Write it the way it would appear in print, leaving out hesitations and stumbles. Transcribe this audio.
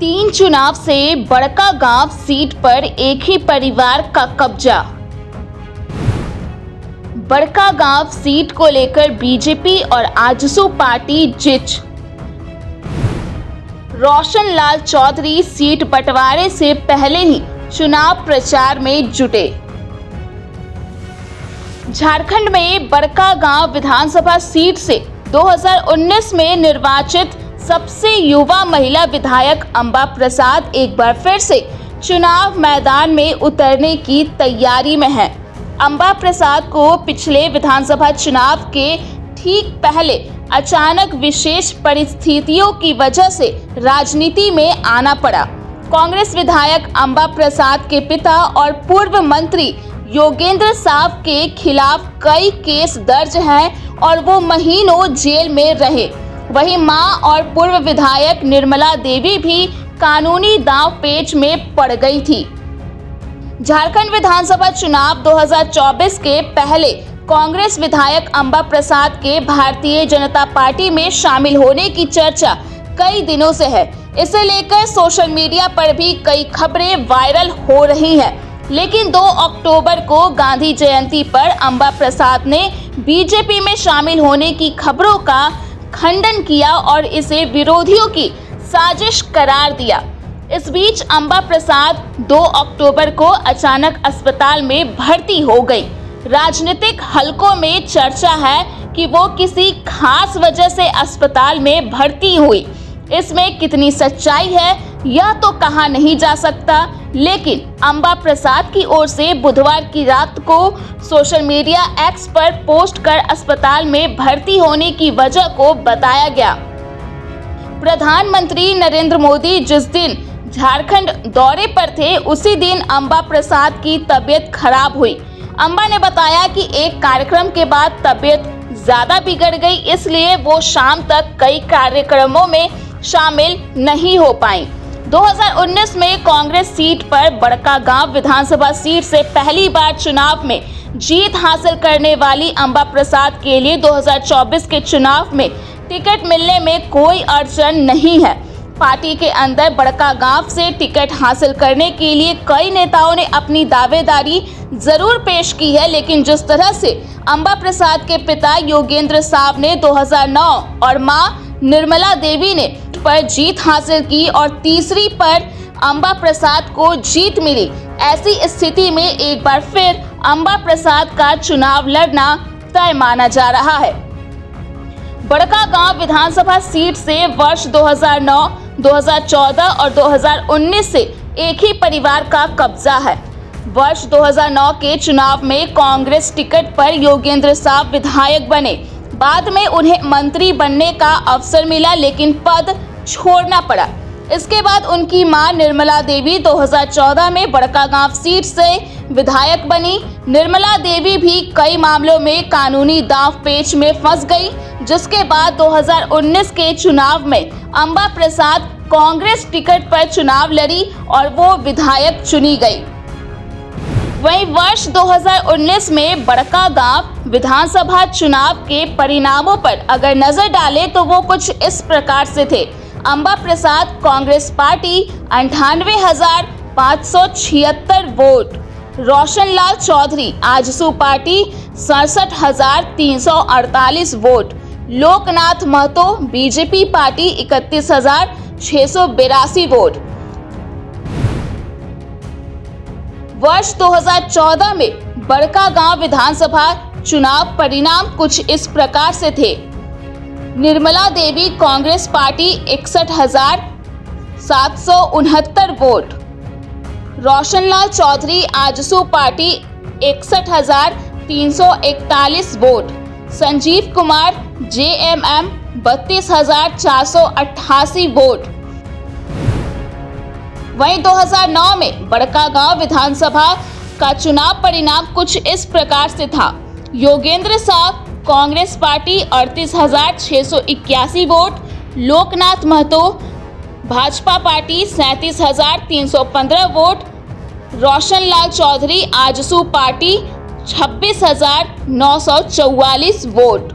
3 चुनाव से बड़कागांव सीट पर एक ही परिवार का कब्जा। बड़कागांव सीट को लेकर बीजेपी और आजसू पार्टी जिच। रोशन लाल चौधरी सीट बंटवारे से पहले ही चुनाव प्रचार में जुटे। झारखंड में बड़कागांव विधानसभा सीट से 2019 में निर्वाचित सबसे युवा महिला विधायक अंबा प्रसाद एक बार फिर से चुनाव मैदान में उतरने की तैयारी में हैं। अंबा प्रसाद को पिछले विधानसभा चुनाव के ठीक पहले अचानक विशेष परिस्थितियों की वजह से राजनीति में आना पड़ा। कांग्रेस विधायक अंबा प्रसाद के पिता और पूर्व मंत्री योगेंद्र साव के खिलाफ कई केस दर्ज हैं और वो महीनों जेल में रहे। वहीं मां और पूर्व विधायक निर्मला देवी भी कानूनी दांव पेच में पड़ गई थी। झारखंड विधानसभा चुनाव 2024 के पहले कांग्रेस विधायक अंबा प्रसाद के भारतीय जनता पार्टी में शामिल होने की चर्चा कई दिनों से है। इसे लेकर सोशल मीडिया पर भी कई खबरें वायरल हो रही हैं। लेकिन 2 अक्टूबर को गांधी जयंती पर अंबा प्रसाद ने बीजेपी में शामिल होने की खबरों का खंडन किया और इसे विरोधियों की साजिश करार दिया। इस बीच अंबा प्रसाद 2 अक्टूबर को अचानक अस्पताल में भर्ती हो गई। राजनीतिक हलकों में चर्चा है कि वो किसी खास वजह से अस्पताल में भर्ती हुई। इसमें कितनी सच्चाई है यह तो कहा नहीं जा सकता, लेकिन अंबा प्रसाद की ओर से बुधवार की रात को सोशल मीडिया एक्स पर पोस्ट कर अस्पताल में भर्ती होने की वजह को बताया गया। प्रधानमंत्री नरेंद्र मोदी जिस दिन झारखंड दौरे पर थे उसी दिन अंबा प्रसाद की तबीयत खराब हुई। अंबा ने बताया कि एक कार्यक्रम के बाद तबीयत ज्यादा बिगड़ गई, इसलिए वो शाम तक कई कार्यक्रमों में शामिल नहीं हो पाई। 2019 में कांग्रेस सीट पर बड़कागांव विधानसभा सीट से पहली बार चुनाव में जीत हासिल करने वाली अंबा प्रसाद के लिए 2024 के चुनाव में टिकट मिलने में कोई अड़चन नहीं है। पार्टी के अंदर बड़कागांव से टिकट हासिल करने के लिए कई नेताओं ने अपनी दावेदारी जरूर पेश की है, लेकिन जिस तरह से अंबा प्रसाद के पिता योगेंद्र साव ने 2009 और मां निर्मला देवी ने पर जीत हासिल की और तीसरी पर अंबा प्रसाद को जीत मिली, ऐसी स्थिति में एक बार फिर अंबा प्रसाद का चुनाव लड़ना तय माना जा रहा है। बड़कागांव विधानसभा सीट से वर्ष 2009, 2014 और 2019 से एक ही परिवार का कब्जा है। वर्ष 2009 के चुनाव में कांग्रेस टिकट पर योगेंद्र साव विधायक बने। बाद में उन्हें मंत्री बनने का अवसर मिला, लेकिन पद छोड़ना पड़ा। इसके बाद उनकी मां निर्मला देवी 2014 में बड़कागांव सीट से विधायक बनी। निर्मला देवी भी कई मामलों में कानूनी दांव पेच में फंस गई, जिसके बाद 2019 के चुनाव में अंबा प्रसाद कांग्रेस टिकट पर चुनाव लड़ी और वो विधायक चुनी गई। वहीं वर्ष 2019 में बड़कागांव विधानसभा चुनाव के परिणामों पर अगर नजर डालें तो वो कुछ इस प्रकार से थे। Amba Prasad Congress party 98,576 vote, Roshan Lal Chaudhary AJSU party 67,348 vote, Loknath Mahato BJP party 31,682 vote. वर्ष 2014 में बड़कागांव विधानसभा चुनाव परिणाम कुछ इस प्रकार से थे। Nirmala Devi Congress party 61,769 vote, Roshan Lal Chaudhary AJSU party 61,341 vote, Sanjeev Kumar JMM 32,488 vote. वहीं 2009 में बड़कागांव विधानसभा का चुनाव परिणाम कुछ इस प्रकार से था। Yogendra Sao Congress party 38,681 vote, Loknath Mahato Bhajpa party 37,315 vote, Roshan Lal Chaudhary AJSU party 26,944 vote.